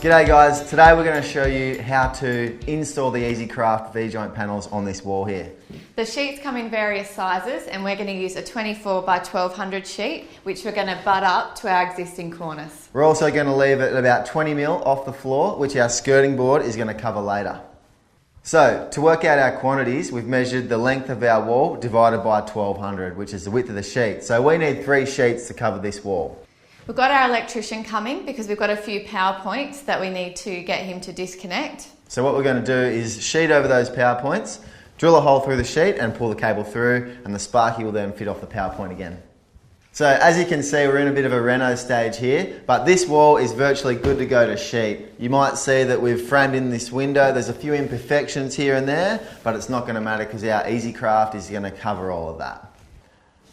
G'day guys, today we're going to show you how to install the Easycraft V-joint panels on this wall here. The sheets come in various sizes and we're going to use a 24 by 1200 sheet which we're going to butt up to our existing cornice. We're also going to leave it about 20 mil off the floor, which our skirting board is going to cover later. So, to work out our quantities, we've measured the length of our wall divided by 1200, which is the width of the sheet. So we need 3 sheets to cover this wall. We've got our electrician coming because we've got a few power points that we need to get him to disconnect. So what we're going to do is sheet over those power points, drill a hole through the sheet and pull the cable through, and the sparky will then fit off the power point again. So as you can see, we're in a bit of a reno stage here, but this wall is virtually good to go to sheet. You might see that we've framed in this window. There's a few imperfections here and there, but it's not going to matter because our Easycraft is going to cover all of that.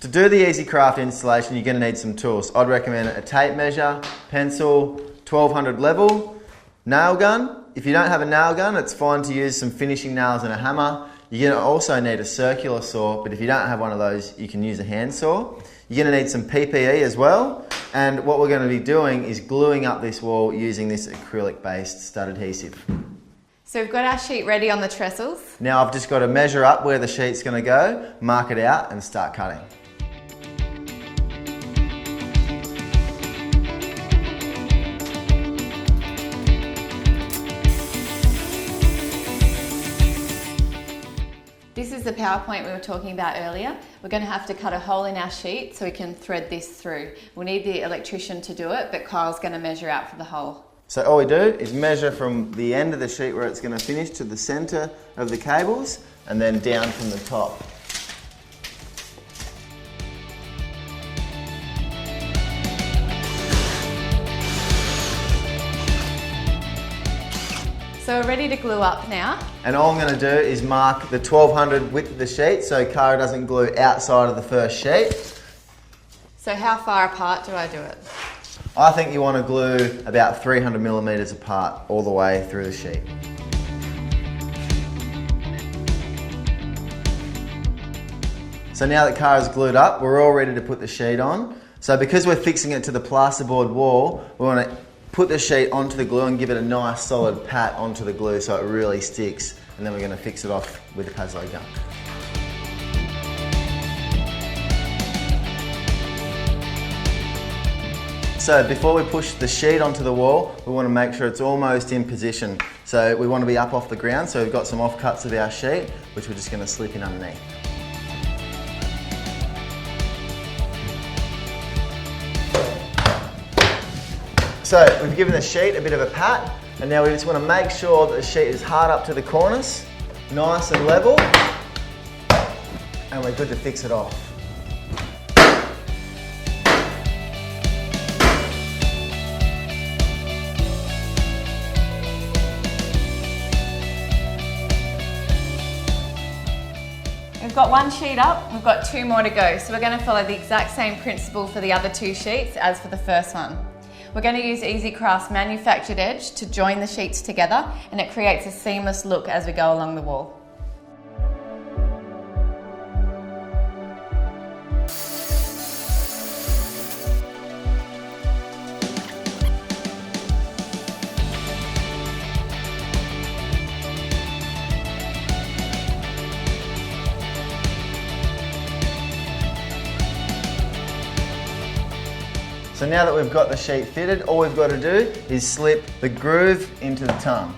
To do the Easycraft installation, you're going to need some tools. I'd recommend a tape measure, pencil, 1200 level, nail gun. If you don't have a nail gun, it's fine to use some finishing nails and a hammer. You're going to also need a circular saw, but if you don't have one of those, you can use a hand saw. You're going to need some PPE as well, and what we're going to be doing is gluing up this wall using this acrylic-based stud adhesive. So we've got our sheet ready on the trestles. Now I've just got to measure up where the sheet's going to go, mark it out and start cutting. This is the power point we were talking about earlier. We're going to have to cut a hole in our sheet so we can thread this through. We'll need the electrician to do it, but Kyle's going to measure out for the hole. So all we do is measure from the end of the sheet where it's going to finish to the centre of the cables, and then down from the top. So we're ready to glue up now. And all I'm going to do is mark the 1200 width of the sheet so Cara doesn't glue outside of the first sheet. So how far apart do I do it? I think you want to glue about 300 millimetres apart all the way through the sheet. So now that Cara's glued up, we're all ready to put the sheet on. So because we're fixing it to the plasterboard wall, we want to put the sheet onto the glue and give it a nice solid pat onto the glue so it really sticks, and then we're going to fix it off with a Pazzo gun. So before we push the sheet onto the wall, we want to make sure it's almost in position. So we want to be up off the ground, so we've got some offcuts of our sheet, which we're just going to slip in underneath. So we've given the sheet a bit of a pat, and now we just want to make sure that the sheet is hard up to the cornice, nice and level, and we're good to fix it off. We've got one sheet up, we've got 2 more to go, so we're going to follow the exact same principle for the other 2 sheets as for the first one. We're going to use Easycraft's manufactured edge to join the sheets together, and it creates a seamless look as we go along the wall. So now that we've got the sheet fitted, all we've got to do is slip the groove into the tongue.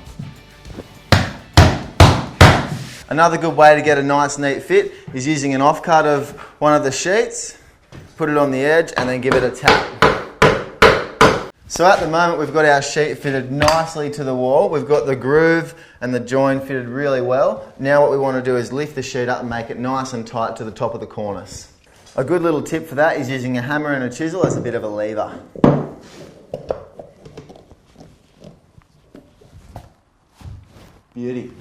Another good way to get a nice neat fit is using an offcut of one of the sheets, put it on the edge and then give it a tap. So at the moment we've got our sheet fitted nicely to the wall. We've got the groove and the join fitted really well. Now what we want to do is lift the sheet up and make it nice and tight to the top of the cornice. A good little tip for that is using a hammer and a chisel as a bit of a lever. Beauty.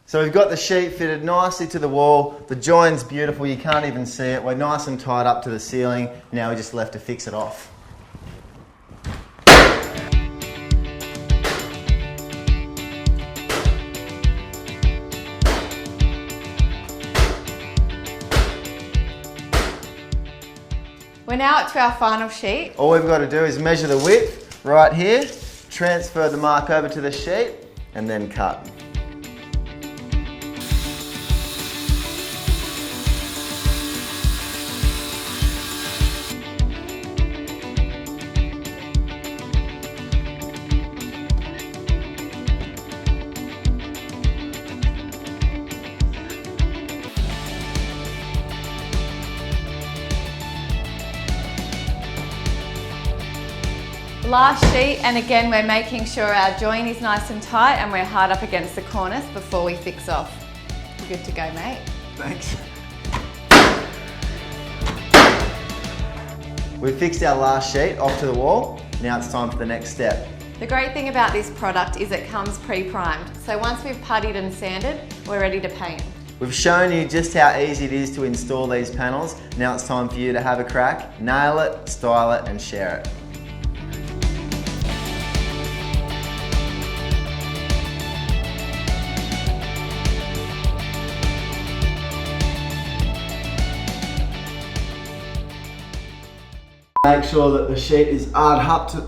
So we've got the sheet fitted nicely to the wall. The join's beautiful, you can't even see it. We're nice and tight up to the ceiling. Now we're just left to fix it off. We're now up to our final sheet. All we've got to do is measure the width right here, Transfer the mark over to the sheet and then cut. Last sheet, and again we're making sure our join is nice and tight and we're hard up against the cornice before we fix off. Good to go, mate. Thanks. We've fixed our last sheet off to the wall. Now it's time for the next step. The great thing about this product is it comes pre-primed. So once we've puttied and sanded, we're ready to paint. We've shown you just how easy it is to install these panels. Now it's time for you to have a crack, nail it, style it and share it. Make sure that the sheet is hard up.